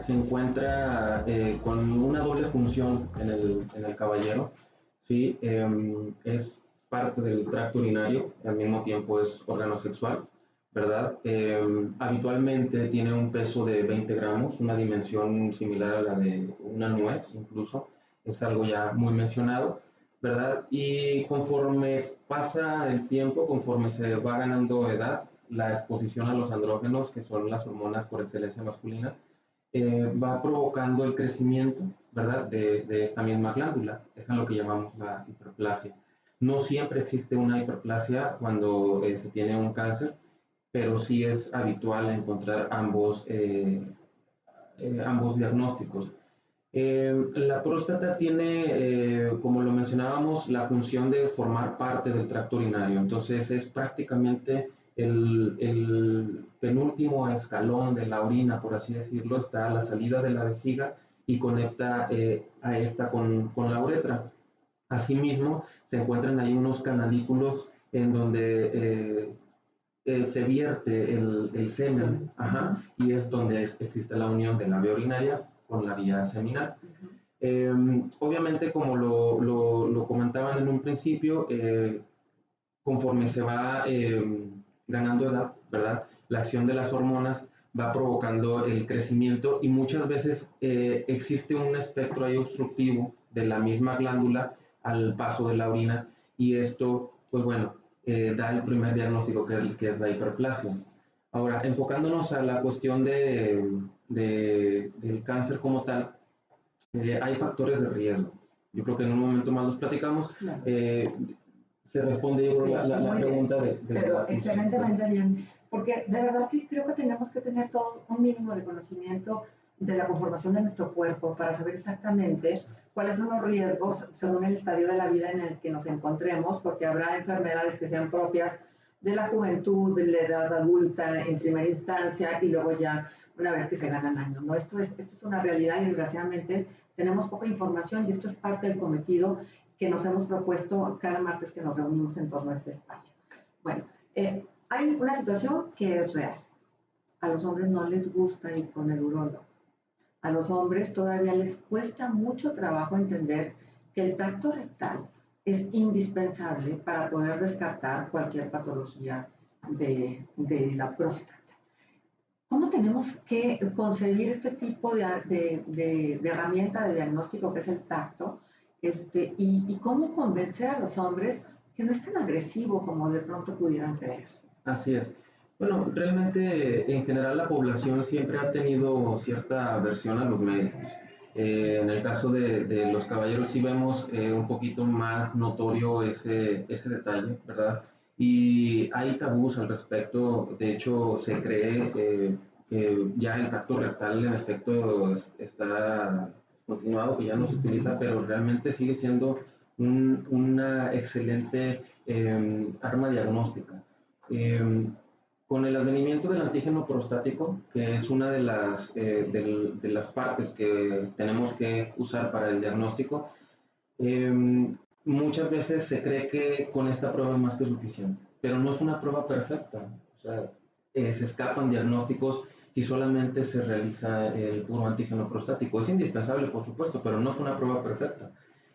se encuentra con una doble función en el caballero, ¿sí? Es parte del tracto urinario, al mismo tiempo es órgano sexual, ¿verdad? Habitualmente tiene un peso de 20 gramos, una dimensión similar a la de una nuez incluso, es algo ya muy mencionado, ¿verdad? Y conforme pasa el tiempo, conforme se va ganando edad, la exposición a los andrógenos, que son las hormonas por excelencia masculinas, va provocando el crecimiento, ¿verdad?, de esta misma glándula. Es a lo que llamamos la hiperplasia. No siempre existe una hiperplasia cuando se tiene un cáncer, pero sí es habitual encontrar ambos diagnósticos. La próstata tiene, como lo mencionábamos, la función de formar parte del tracto urinario. Entonces es prácticamente el penúltimo escalón de la orina, por así decirlo, está a la salida de la vejiga y conecta a esta con la uretra. Asimismo, se encuentran ahí unos canalículos en donde se vierte el semen, ajá, y es donde existe la unión de la vía urinaria con la vía seminal. Obviamente, como lo comentaban en un principio, conforme se va ganando edad, ¿verdad? La acción de las hormonas va provocando el crecimiento y muchas veces existe un espectro ahí obstructivo de la misma glándula al paso de la orina y esto, pues bueno, da el primer diagnóstico que es la hiperplasia. Ahora, enfocándonos a la cuestión del cáncer como tal, hay factores de riesgo. Yo creo que en un momento más los platicamos. Claro. Se responde sí, la pregunta de pero excelentemente bien, porque de verdad que creo que tenemos que tener todo un mínimo de conocimiento de la conformación de nuestro cuerpo para saber exactamente cuáles son los riesgos según el estadio de la vida en el que nos encontremos, porque habrá enfermedades que sean propias de la juventud, de la edad adulta en primera instancia y luego ya una vez que se ganan años, ¿no? Esto es una realidad y desgraciadamente tenemos poca información y esto es parte del cometido que nos hemos propuesto cada martes que nos reunimos en torno a este espacio. Bueno, hay una situación que es real. A los hombres no les gusta ir con el urólogo. A los hombres todavía les cuesta mucho trabajo entender que el tacto rectal es indispensable para poder descartar cualquier patología de la próstata. ¿Cómo tenemos que concebir este tipo de herramienta de diagnóstico que es el tacto? Y cómo convencer a los hombres que no es tan agresivo como de pronto pudieran creer. Así es. Bueno, realmente en general la población siempre ha tenido cierta aversión a los médicos. En el caso de los caballeros sí vemos un poquito más notorio ese detalle, ¿verdad? Y hay tabús al respecto. De hecho, se cree que ya el tacto rectal en efecto está continuado, que ya no se utiliza, pero realmente sigue siendo una excelente arma diagnóstica. Con el advenimiento del antígeno prostático, que es una de las partes que tenemos que usar para el diagnóstico, muchas veces se cree que con esta prueba es más que suficiente, pero no es una prueba perfecta. O sea, se escapan diagnósticos si solamente se realiza el puro antígeno prostático. Es indispensable, por supuesto, pero no es una prueba perfecta.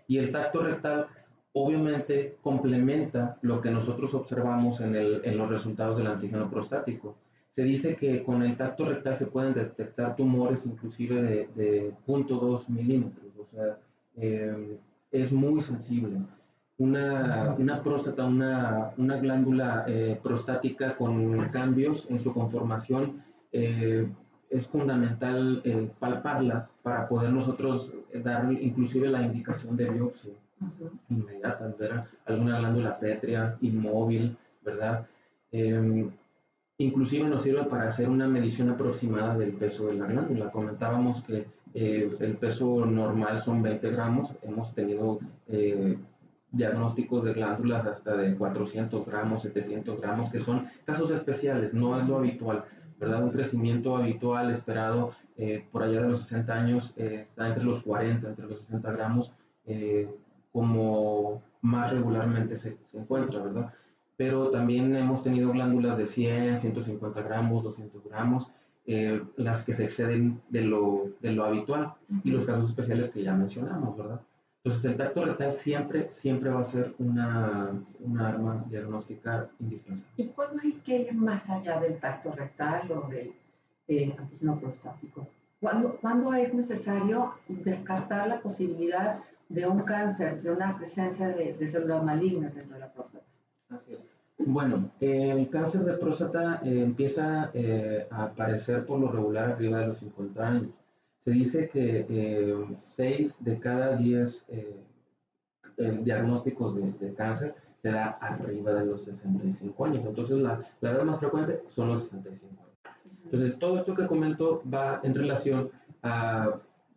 Y el tacto rectal obviamente complementa lo que nosotros observamos en los resultados del antígeno prostático. Se dice que con el tacto rectal se pueden detectar tumores inclusive de 0.2 milímetros, o sea, es muy sensible. Una próstata, una glándula prostática con cambios en su conformación, es fundamental palparla para poder nosotros dar inclusive la indicación de biopsia inmediata, ver alguna glándula pétrea, inmóvil, ¿verdad? Inclusive nos sirve para hacer una medición aproximada del peso de la glándula. Comentábamos que el peso normal son 20 gramos, hemos tenido diagnósticos de glándulas hasta de 400 gramos, 700 gramos, que son casos especiales, no es lo habitual, ¿verdad? Un crecimiento habitual esperado por allá de los 60 años está entre los 40, entre los 60 gramos, como más regularmente se encuentra, ¿verdad? Pero también hemos tenido glándulas de 100, 150 gramos, 200 gramos. las que se exceden de lo habitual y los casos especiales que ya mencionamos, ¿verdad? Entonces el tacto rectal siempre va a ser una arma diagnóstica indispensable. ¿Y cuándo hay que ir más allá del tacto rectal o del antígeno prostático? ¿Cuándo es necesario descartar la posibilidad de un cáncer, de una presencia de células malignas dentro de la próstata? Así es. Bueno, el cáncer de próstata empieza a aparecer por lo regular arriba de los 50 años. Se dice que 6 de cada 10 diagnósticos de cáncer se da arriba de los 65 años. Entonces, la edad más frecuente son los 65 años. Entonces, todo esto que comento va en relación a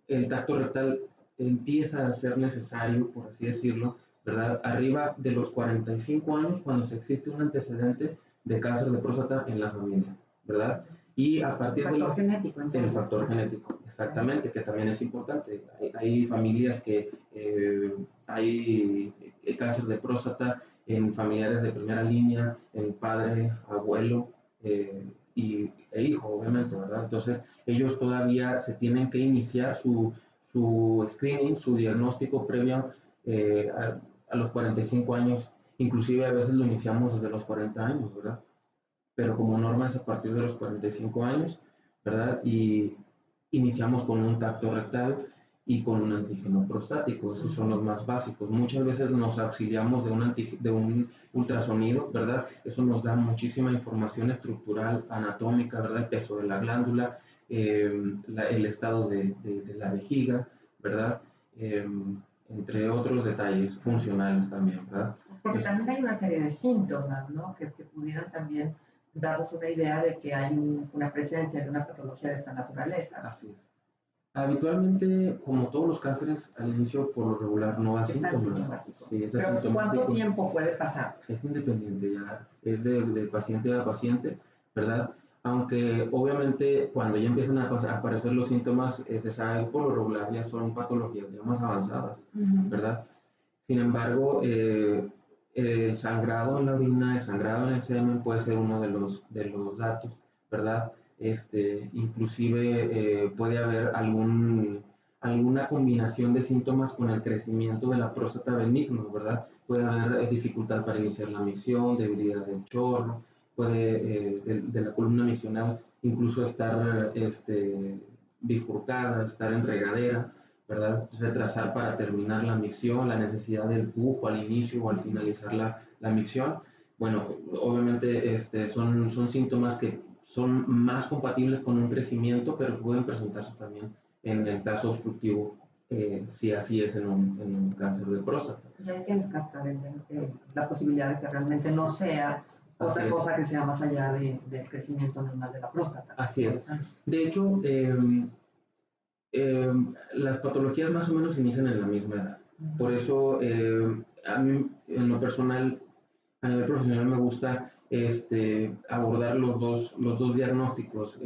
el tacto rectal empieza a ser necesario, por así decirlo, ¿verdad? Arriba de los 45 años cuando se existe un antecedente de cáncer de próstata en la familia, ¿verdad? Y a partir del factor genético, entonces. El factor genético, exactamente, que también es importante. Hay familias que hay cáncer de próstata en familiares de primera línea, en padre, abuelo e hijo, obviamente, ¿verdad? Entonces, ellos todavía se tienen que iniciar su screening, su diagnóstico previo a los 45 años, inclusive a veces lo iniciamos desde los 40 años, ¿verdad? Pero como norma es a partir de los 45 años, ¿verdad? Y iniciamos con un tacto rectal y con un antígeno prostático, esos son los más básicos. Muchas veces nos auxiliamos de un ultrasonido, ¿verdad? Eso nos da muchísima información estructural, anatómica, ¿verdad? El peso de la glándula, el estado de la vejiga, ¿verdad? Entre otros detalles funcionales también, ¿verdad? Porque también hay una serie de síntomas, ¿no? Que pudieran también darnos una idea de que hay una presencia de una patología de esta naturaleza. Así es. Habitualmente, como todos los cánceres, al inicio por lo regular no da síntomas. Sí, pero ¿cuánto tiempo puede pasar? Es independiente, ya es de paciente a paciente, ¿verdad? Aunque obviamente cuando ya empiezan a aparecer los síntomas, se sabe por lo regular ya son patologías ya más avanzadas, ¿verdad? Sin embargo, el sangrado en la orina, el sangrado en el semen puede ser uno de los datos, ¿verdad? Inclusive puede haber alguna combinación de síntomas con el crecimiento de la próstata benigno, ¿verdad? Puede haber dificultad para iniciar la micción, debilidad del chorro, puede de la columna miccional incluso estar bifurcada, estar en regadera, ¿verdad? Retrasar para terminar la micción, la necesidad del pujo al inicio o al finalizar la micción. Bueno, obviamente son síntomas que son más compatibles con un crecimiento, pero pueden presentarse también en el caso obstructivo, si así es en un cáncer de próstata. Y hay que descartar la posibilidad de que realmente no sea otra cosa que sea más allá del crecimiento normal de la próstata. Así es. De hecho, las patologías más o menos inician en la misma edad. Por eso, a mí, en lo personal, a nivel profesional, me gusta abordar los dos diagnósticos,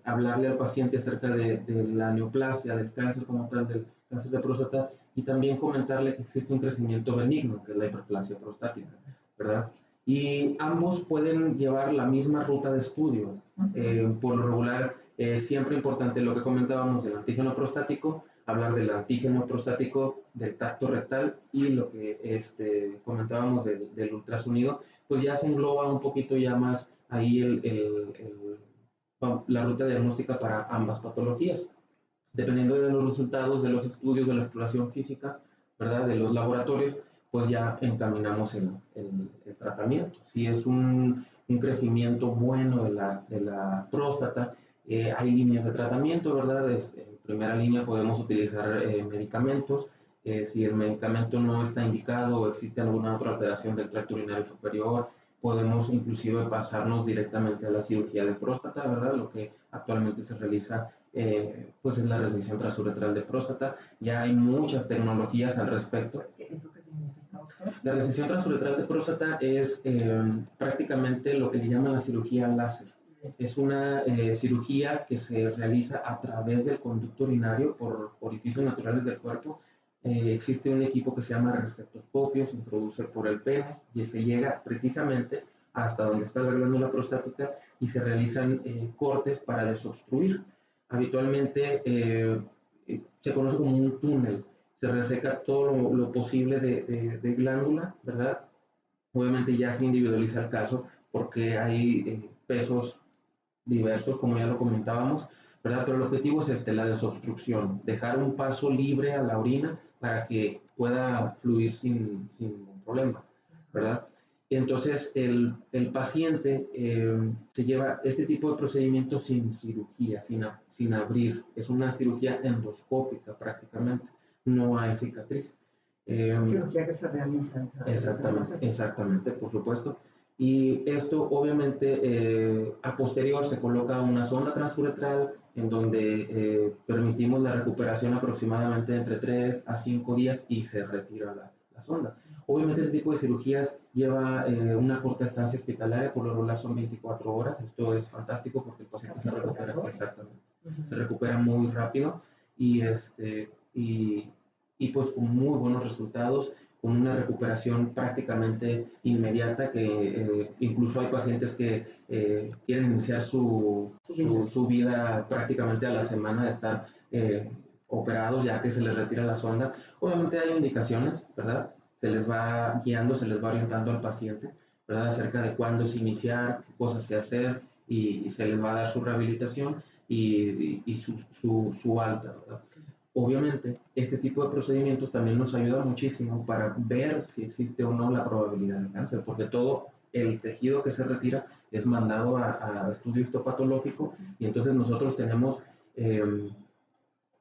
hablarle al paciente acerca de la neoplasia, del cáncer como tal, del cáncer de próstata, y también comentarle que existe un crecimiento benigno, que es la hiperplasia prostática, ¿verdad? Y ambos pueden llevar la misma ruta de estudio. Por lo regular, siempre importante lo que comentábamos del antígeno prostático, hablar del antígeno prostático, del tacto rectal y lo que comentábamos del ultrasonido, pues ya se engloba un poquito ya más ahí la ruta diagnóstica para ambas patologías. Dependiendo de los resultados de los estudios de la exploración física, ¿verdad? De los laboratorios, pues ya encaminamos el tratamiento. Si es un crecimiento bueno de la próstata, hay líneas de tratamiento, ¿verdad? En primera línea podemos utilizar medicamentos. Si el medicamento no está indicado o existe alguna otra alteración del tracto urinario superior, podemos inclusive pasarnos directamente a la cirugía de próstata, ¿verdad? Lo que actualmente se realiza pues es la resección transuretral de próstata. Ya hay muchas tecnologías al respecto. ¿Eso qué significa? La resección transuretral de próstata es prácticamente lo que le llaman la cirugía láser. Es una cirugía que se realiza a través del conducto urinario por orificios naturales del cuerpo. Existe un equipo que se llama resectoscopio, se introduce por el pene y se llega precisamente hasta donde está la glándula prostática y se realizan cortes para desobstruir. Habitualmente se conoce como un túnel, se reseca todo lo posible de glándula, ¿verdad? Obviamente ya se individualiza el caso porque hay pesos diversos, como ya lo comentábamos, ¿verdad? Pero el objetivo es la desobstrucción, dejar un paso libre a la orina para que pueda fluir sin ningún problema, ¿verdad? Entonces, el paciente se lleva este tipo de procedimiento sin cirugía, sin abrir. Es una cirugía endoscópica prácticamente, no hay cicatriz. Cirugía que se realiza. Exactamente, por supuesto. Y esto obviamente a posterior se coloca una sonda transuretral en donde permitimos la recuperación aproximadamente entre 3 a 5 días y se retira la sonda. Obviamente este tipo de cirugías lleva una corta estancia hospitalaria, por lo regular son 24 horas. Esto es fantástico porque el paciente se recupera, exactamente, se recupera muy rápido y, y pues con muy buenos resultados, con una recuperación prácticamente inmediata, que incluso hay pacientes que quieren iniciar su vida prácticamente a la semana de estar operados, ya que se les retira la sonda. Obviamente hay indicaciones, ¿verdad? Se les va guiando, se les va orientando al paciente, ¿verdad? Acerca de cuándo es iniciar, qué cosas se hacer, y se les va a dar su rehabilitación y su alta, ¿verdad? Obviamente, este tipo de procedimientos también nos ayuda muchísimo para ver si existe o no la probabilidad de cáncer, porque todo el tejido que se retira es mandado a estudio histopatológico y entonces nosotros tenemos el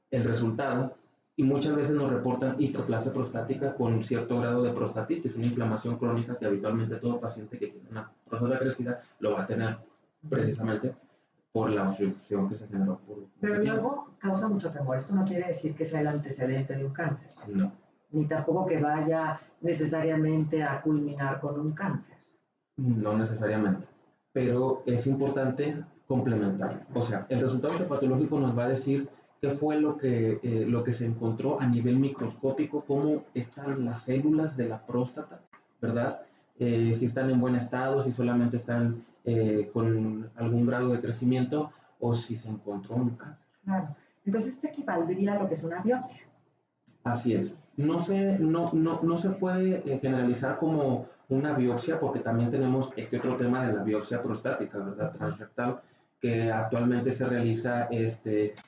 resultado y muchas veces nos reportan hiperplasia prostática con cierto grado de prostatitis, una inflamación crónica que habitualmente todo paciente que tiene una próstata crecida lo va a tener precisamente por la obstrucción que se generó. Pero luego causa mucho temor. Esto no quiere decir que sea el antecedente de un cáncer. No. Ni tampoco que vaya necesariamente a culminar con un cáncer. No necesariamente. Pero es importante complementar. O sea, el resultado patológico nos va a decir qué fue lo que se encontró a nivel microscópico, cómo están las células de la próstata, ¿verdad? Si están en buen estado, si solamente están con algún grado de crecimiento o si se encontró un cáncer. Claro. Entonces esto equivaldría a lo que es una biopsia. Así es. No se puede generalizar como una biopsia porque también tenemos este otro tema de la biopsia prostática, ¿verdad? Transrectal, que actualmente se realiza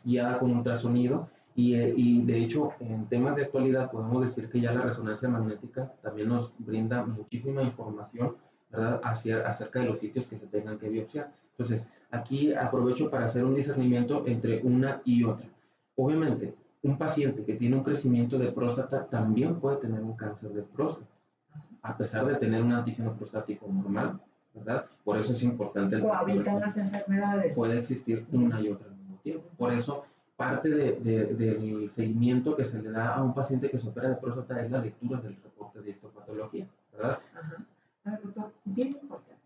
guiada con ultrasonido y de hecho en temas de actualidad podemos decir que ya la resonancia magnética también nos brinda muchísima información, ¿verdad? Acerca de los sitios que se tengan que biopsiar. Entonces, aquí aprovecho para hacer un discernimiento entre una y otra. Obviamente, un paciente que tiene un crecimiento de próstata también puede tener un cáncer de próstata, a pesar de tener un antígeno prostático normal, ¿verdad? Por eso es importante. Cohabitan las enfermedades. Puede existir una y otra al mismo tiempo. Por eso, parte del seguimiento que se le da a un paciente que se opera de próstata es la lectura del reporte de histopatología, ¿verdad? Ajá. A ver, doctor, bien importante.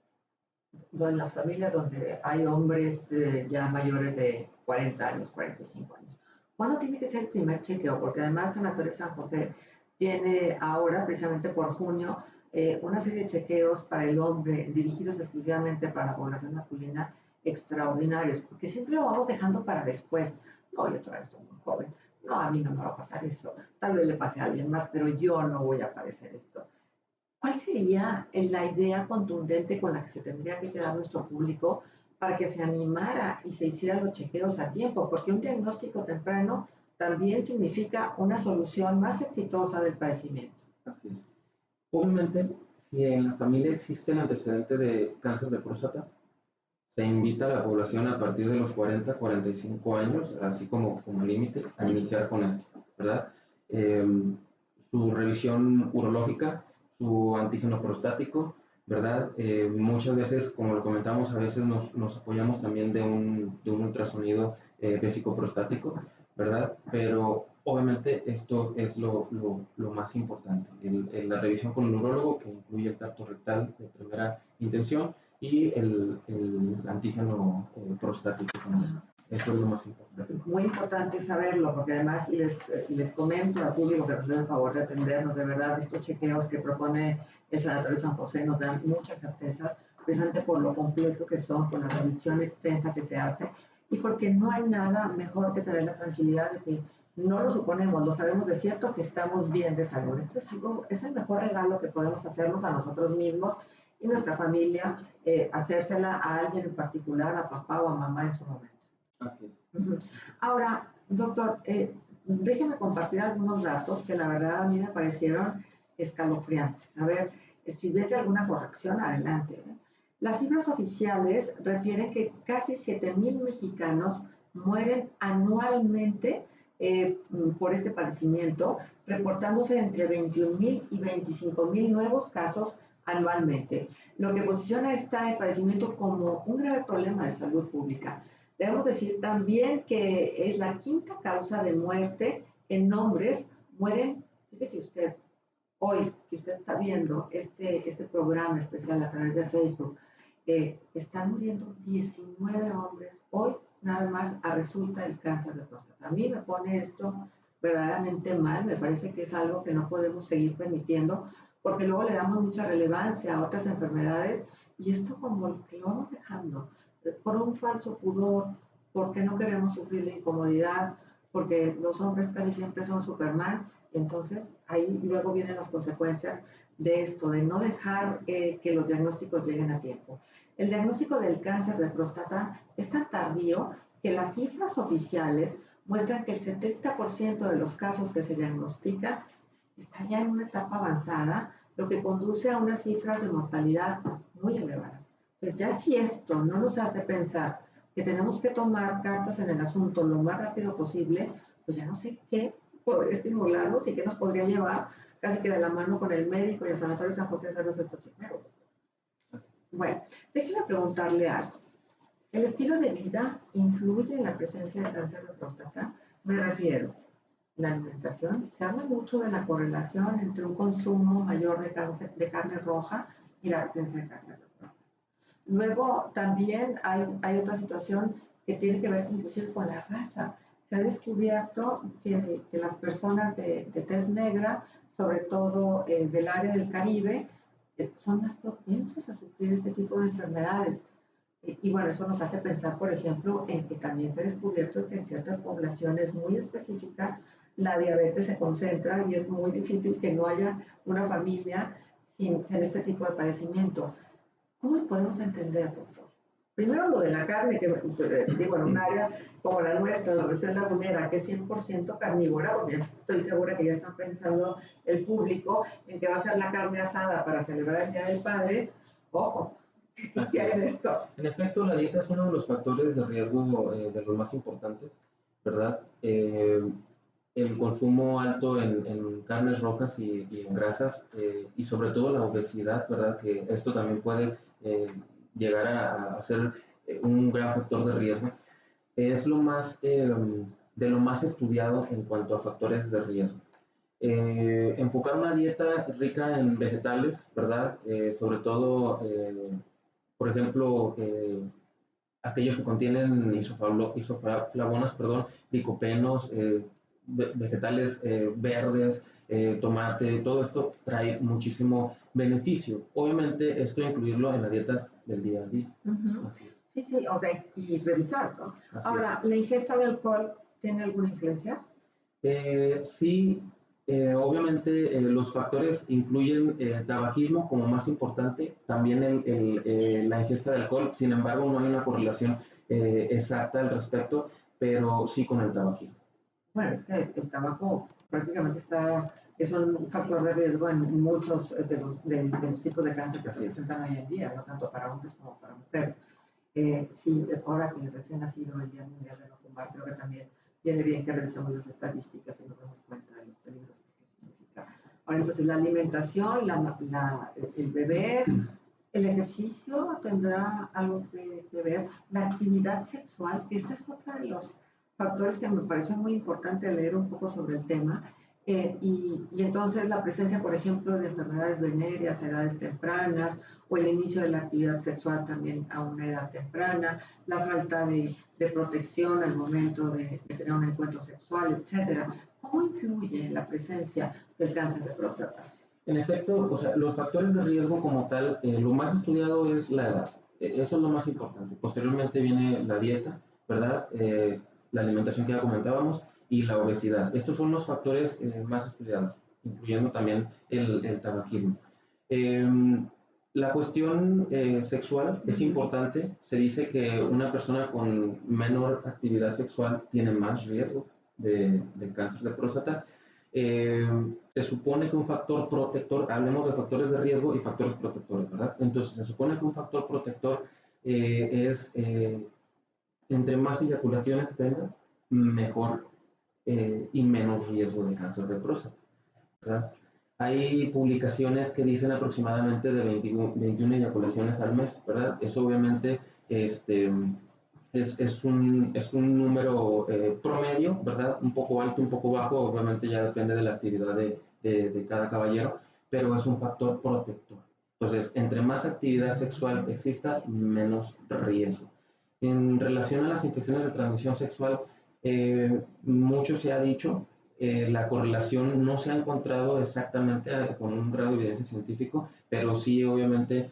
En las familias donde hay hombres ya mayores de 40 años, 45 años, ¿cuándo tiene que ser el primer chequeo? Porque además Sanatorio San José tiene ahora, precisamente por junio, una serie de chequeos para el hombre dirigidos exclusivamente para la población masculina extraordinarios, porque siempre lo vamos dejando para después. No, yo todavía estoy muy joven. No, a mí no me va a pasar eso. Tal vez le pase a alguien más, pero yo no voy a padecer esto. ¿Cuál sería la idea contundente con la que se tendría que quedar nuestro público para que se animara y se hicieran los chequeos a tiempo? Porque un diagnóstico temprano también significa una solución más exitosa del padecimiento. Así es. Obviamente, si en la familia existe el antecedente de cáncer de próstata, se invita a la población a partir de los 40, 45 años, así como límite, a iniciar con esto, ¿verdad? Su revisión urológica, su antígeno prostático, ¿verdad? Muchas veces, como lo comentamos, a veces nos apoyamos también de un ultrasonido vesicoprostático, ¿verdad? Pero obviamente esto es lo más importante, la revisión con el urólogo, que incluye el tacto rectal de primera intención y el antígeno prostático también. Eso es lo más importante. Muy importante saberlo, porque además les comento al público que nos den el favor de atendernos, de verdad, estos chequeos que propone el Sanatorio San José nos dan mucha certeza, precisamente por lo completo que son, por la revisión extensa que se hace y porque no hay nada mejor que tener la tranquilidad de que no lo suponemos, lo sabemos de cierto que estamos bien de salud. Esto es el mejor regalo que podemos hacernos a nosotros mismos y nuestra familia, hacérsela a alguien en particular, a papá o a mamá en su momento. Así es. Ahora, doctor, déjeme compartir algunos datos que la verdad a mí me parecieron escalofriantes. A ver, si hubiese alguna corrección, adelante. Las cifras oficiales refieren que casi 7,000 mexicanos mueren anualmente por este padecimiento, reportándose entre 21,000 y 25,000 nuevos casos anualmente, lo que posiciona este padecimiento como un grave problema de salud pública. Debemos decir también que es la quinta causa de muerte en hombres. Mueren, fíjese usted, hoy que usted está viendo este programa especial a través de Facebook, están muriendo 19 hombres hoy nada más a resulta del cáncer de próstata. A mí me pone esto verdaderamente mal, me parece que es algo que no podemos seguir permitiendo porque luego le damos mucha relevancia a otras enfermedades y esto como que lo vamos dejando por un falso pudor, porque no queremos sufrir la incomodidad, porque los hombres casi siempre son Superman, entonces ahí luego vienen las consecuencias de esto, de no dejar que los diagnósticos lleguen a tiempo. El diagnóstico del cáncer de próstata es tan tardío que las cifras oficiales muestran que el 70% de los casos que se diagnostican está ya en una etapa avanzada, lo que conduce a unas cifras de mortalidad muy elevadas. Pues ya si esto no nos hace pensar que tenemos que tomar cartas en el asunto lo más rápido posible, pues ya no sé qué podría estimularnos y qué nos podría llevar casi que de la mano con el médico y el Sanatorio San José a hacernos esto primero. Bueno, déjeme preguntarle algo. ¿El estilo de vida influye en la presencia de cáncer de próstata? Me refiero, la alimentación. Se habla mucho de la correlación entre un consumo mayor de carne roja y la presencia de cáncer de próstata. Luego también hay otra situación que tiene que ver inclusive con la raza. Se ha descubierto que las personas de tez negra, sobre todo del área del Caribe, son más propensos a sufrir este tipo de enfermedades. Y bueno, eso nos hace pensar, por ejemplo, en que también se ha descubierto que en ciertas poblaciones muy específicas la diabetes se concentra y es muy difícil que no haya una familia sin este tipo de padecimiento. ¿Cómo lo podemos entender, doctor? Primero lo de la carne, que digo, en un área como la nuestra, la región lagunera, que es 100% carnívora, porque estoy segura que ya están pensando el público en que va a ser la carne asada para celebrar el Día del Padre. Ojo, ¿qué es esto? En efecto, la dieta es uno de los factores de riesgo de los más importantes, ¿verdad? El consumo alto en carnes rojas y en grasas y sobre todo la obesidad, ¿verdad? Que esto también puede llegar a ser un gran factor de riesgo. Es lo más, de lo más estudiado en cuanto a factores de riesgo. Enfocar una dieta rica en vegetales, ¿verdad? Sobre todo, por ejemplo, aquellos que contienen isoflavonas, perdón, licopenos, vegetales verdes, tomate, todo esto trae muchísimo beneficio. Obviamente esto incluirlo en la dieta del día a día. Así es. Sí, sí, o sea, y revisar, ¿no? Ahora, ¿la ingesta de alcohol tiene alguna influencia? Sí, obviamente los factores incluyen el tabaquismo como más importante, también la ingesta de alcohol, sin embargo no hay una correlación exacta al respecto, pero sí con el tabaquismo. Bueno, es que el tabaco prácticamente es un factor de riesgo en muchos de los tipos de cáncer que se presentan hoy en día, no tanto para hombres como para mujeres. Sí, ahora que recién ha sido el Día Mundial de no fumar, creo que también viene bien que revisemos las estadísticas y nos demos cuenta de los peligros que significa. Ahora, entonces, la alimentación, el beber, el ejercicio tendrá algo que ver, la actividad sexual, esta es otra de los factores que me parece muy importante leer un poco sobre el tema. Y entonces la presencia, por ejemplo, de enfermedades venéreas a edades tempranas o el inicio de la actividad sexual también a una edad temprana, la falta de protección al momento de tener un encuentro sexual, etcétera. ¿Cómo influye la presencia del cáncer de próstata? En efecto, o sea, los factores de riesgo como tal, lo más estudiado es la edad. Eso es lo más importante. Posteriormente viene la dieta, ¿verdad? La alimentación que ya comentábamos y la obesidad. Estos son los factores más estudiados, incluyendo también el tabaquismo. Eh, la cuestión sexual es importante. Se dice que una persona con menor actividad sexual tiene más riesgo de cáncer de próstata. Eh, Se supone que un factor protector, hablemos de factores de riesgo y factores protectores, ¿verdad? Entonces, se supone que un factor protector es entre más eyaculaciones tenga, mejor y menos riesgo de cáncer de próstata, ¿verdad? Hay publicaciones que dicen aproximadamente de 21 eyaculaciones al mes, ¿verdad? Eso obviamente es un número promedio, ¿verdad? Un poco alto, un poco bajo, obviamente ya depende de la actividad de cada caballero, pero es un factor protector. Entonces, entre más actividad sexual exista, menos riesgo. En relación a las infecciones de transmisión sexual, mucho se ha dicho, la correlación no se ha encontrado exactamente con un grado de evidencia científico, pero sí obviamente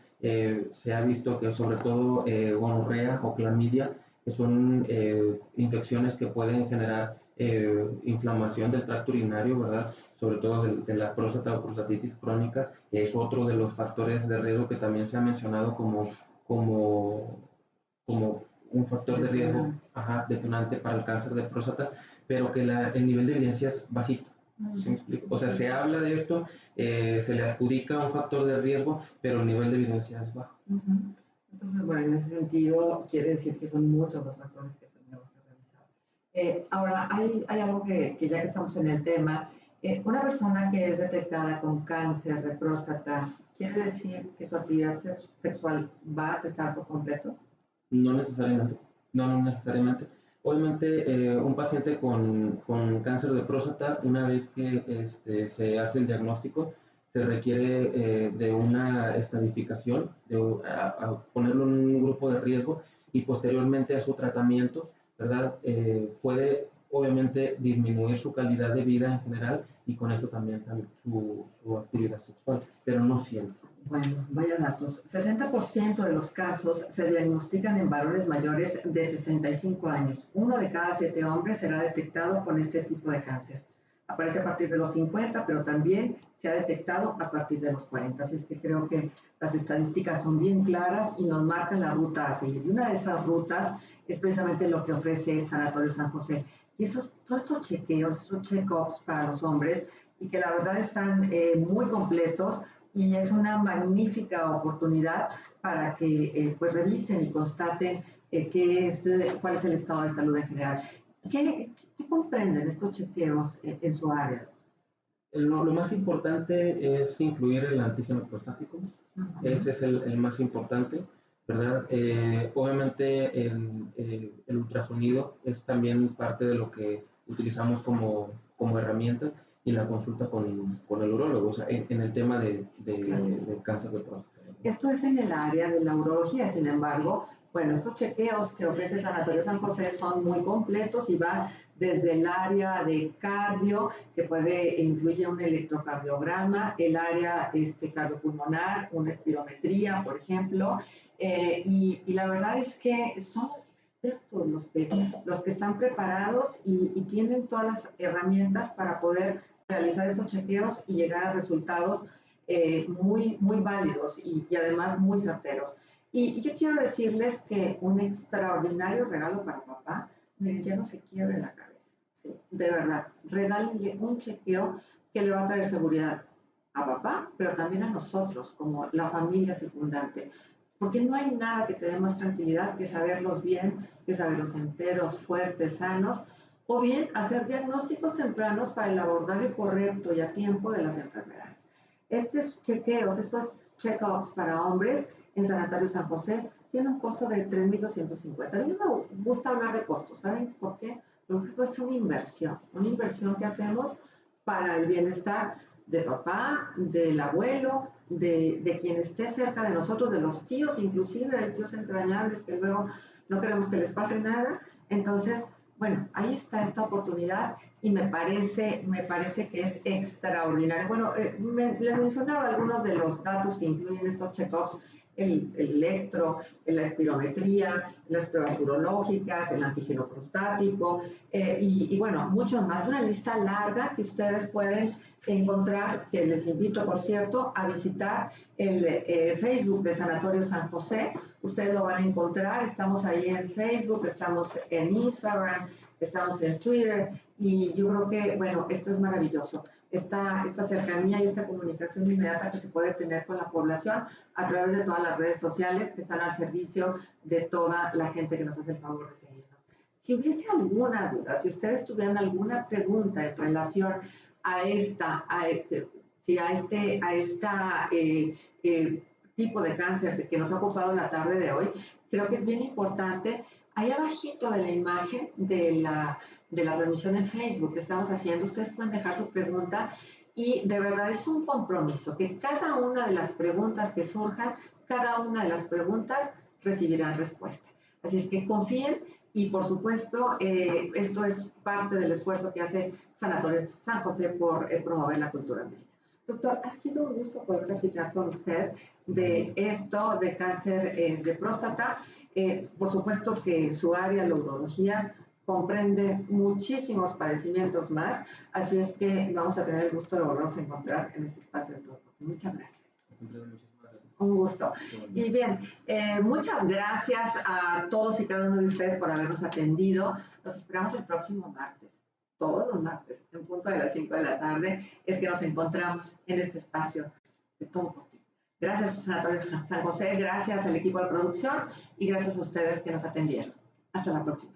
se ha visto que sobre todo gonorrea o clamidia, que son infecciones que pueden generar inflamación del tracto urinario, ¿verdad? Sobre todo de la próstata o prostatitis crónica, que es otro de los factores de riesgo que también se ha mencionado como, como un factor de riesgo, ajá, detonante para el cáncer de próstata, pero que el nivel de evidencia es bajito. ¿Sí me explico? O sea, se habla de esto, se le adjudica un factor de riesgo, pero el nivel de evidencia es bajo. Entonces, bueno, en ese sentido, quiere decir que son muchos los factores que tenemos que revisar. Ahora, hay algo que ya que estamos en el tema, una persona que es detectada con cáncer de próstata, ¿quiere decir que su actividad sexual va a cesar por completo? No necesariamente, no necesariamente. Obviamente, un paciente con cáncer de próstata, una vez que se hace el diagnóstico, se requiere de una estadificación, a ponerlo en un grupo de riesgo y posteriormente a su tratamiento, ¿verdad? Puede obviamente disminuir su calidad de vida en general y con eso también su actividad sexual, pero no siempre. Bueno, vaya datos. 60% de los casos se diagnostican en varones mayores de 65 años. Uno de cada 7 hombres será detectado con este tipo de cáncer. Aparece a partir de los 50, pero también se ha detectado a partir de los 40. Así es que creo que las estadísticas son bien claras y nos marcan la ruta a seguir. Y una de esas rutas es precisamente lo que ofrece Sanatorio San José. Y todos estos chequeos, esos check-ups para los hombres, y que la verdad están muy completos, y es una magnífica oportunidad para que pues revisen y constaten cuál es el estado de salud en general. ¿Qué comprenden estos chequeos en su área? Lo más importante es incluir el antígeno prostático. Ese es el más importante, ¿verdad? Obviamente el ultrasonido es también parte de lo que utilizamos como herramienta y la consulta con el urólogo, o sea, en el tema de cáncer de próstata. Esto es en el área de la urología, sin embargo, bueno, estos chequeos que ofrece Sanatorio San José son muy completos y van desde el área de cardio, que incluye un electrocardiograma, el área cardiopulmonar, una espirometría, por ejemplo, y la verdad es que son expertos los que están preparados y tienen todas las herramientas para poder realizar estos chequeos y llegar a resultados muy válidos y además muy certeros. Y yo quiero decirles que un extraordinario regalo para papá, miren, ya no se quiebre la cabeza, ¿sí? De verdad, regálenle un chequeo que le va a traer seguridad a papá, pero también a nosotros, como la familia circundante. Porque no hay nada que te dé más tranquilidad que saberlos bien, que saberlos enteros, fuertes, sanos, o bien hacer diagnósticos tempranos para el abordaje correcto y a tiempo de las enfermedades. Estos chequeos, estos check-ups para hombres en Sanatorio San José tienen un costo de 3,250. A mí no me gusta hablar de costos, ¿saben por qué? Porque es una inversión que hacemos para el bienestar de papá, del abuelo, de quien esté cerca de nosotros, de los tíos, inclusive de tíos entrañables que luego no queremos que les pase nada. Entonces, bueno, ahí está esta oportunidad y me parece que es extraordinario. Bueno, les mencionaba algunos de los datos que incluyen estos check-ups, el electro, la espirometría, las pruebas urológicas, el antígeno prostático y bueno, mucho más. Una lista larga que ustedes pueden encontrar, que les invito, por cierto, a visitar el Facebook de Sanatorio San José. Ustedes lo van a encontrar, estamos ahí en Facebook, estamos en Instagram, estamos en Twitter y yo creo que, bueno, esto es maravilloso. Esta cercanía y esta comunicación inmediata que se puede tener con la población a través de todas las redes sociales que están al servicio de toda la gente que nos hace el favor de seguirnos. Si hubiese alguna duda, si ustedes tuvieran alguna pregunta en relación a esta tipo de cáncer que nos ha ocupado la tarde de hoy, creo que es bien importante. Ahí abajito de la imagen de la transmisión en Facebook que estamos haciendo, ustedes pueden dejar su pregunta y de verdad es un compromiso que cada una de las preguntas que surjan, cada una de las preguntas recibirán respuesta. Así es que confíen y por supuesto esto es parte del esfuerzo que hace Sanatorio San José por promover la cultura médica. Doctor, ha sido un gusto poder platicar con usted de esto, de cáncer de próstata. Por supuesto que su área, la urología, comprende muchísimos padecimientos más, así es que vamos a tener el gusto de volvernos a encontrar en este espacio de todo. Muchas gracias. Un gusto. Y bien, muchas gracias a todos y cada uno de ustedes por habernos atendido. Los esperamos el próximo martes, todos los martes, en punto de las 5 de la tarde, es que nos encontramos en este espacio de todo por ti. Gracias a Sanatorio San José, gracias al equipo de producción y gracias a ustedes que nos atendieron. Hasta la próxima.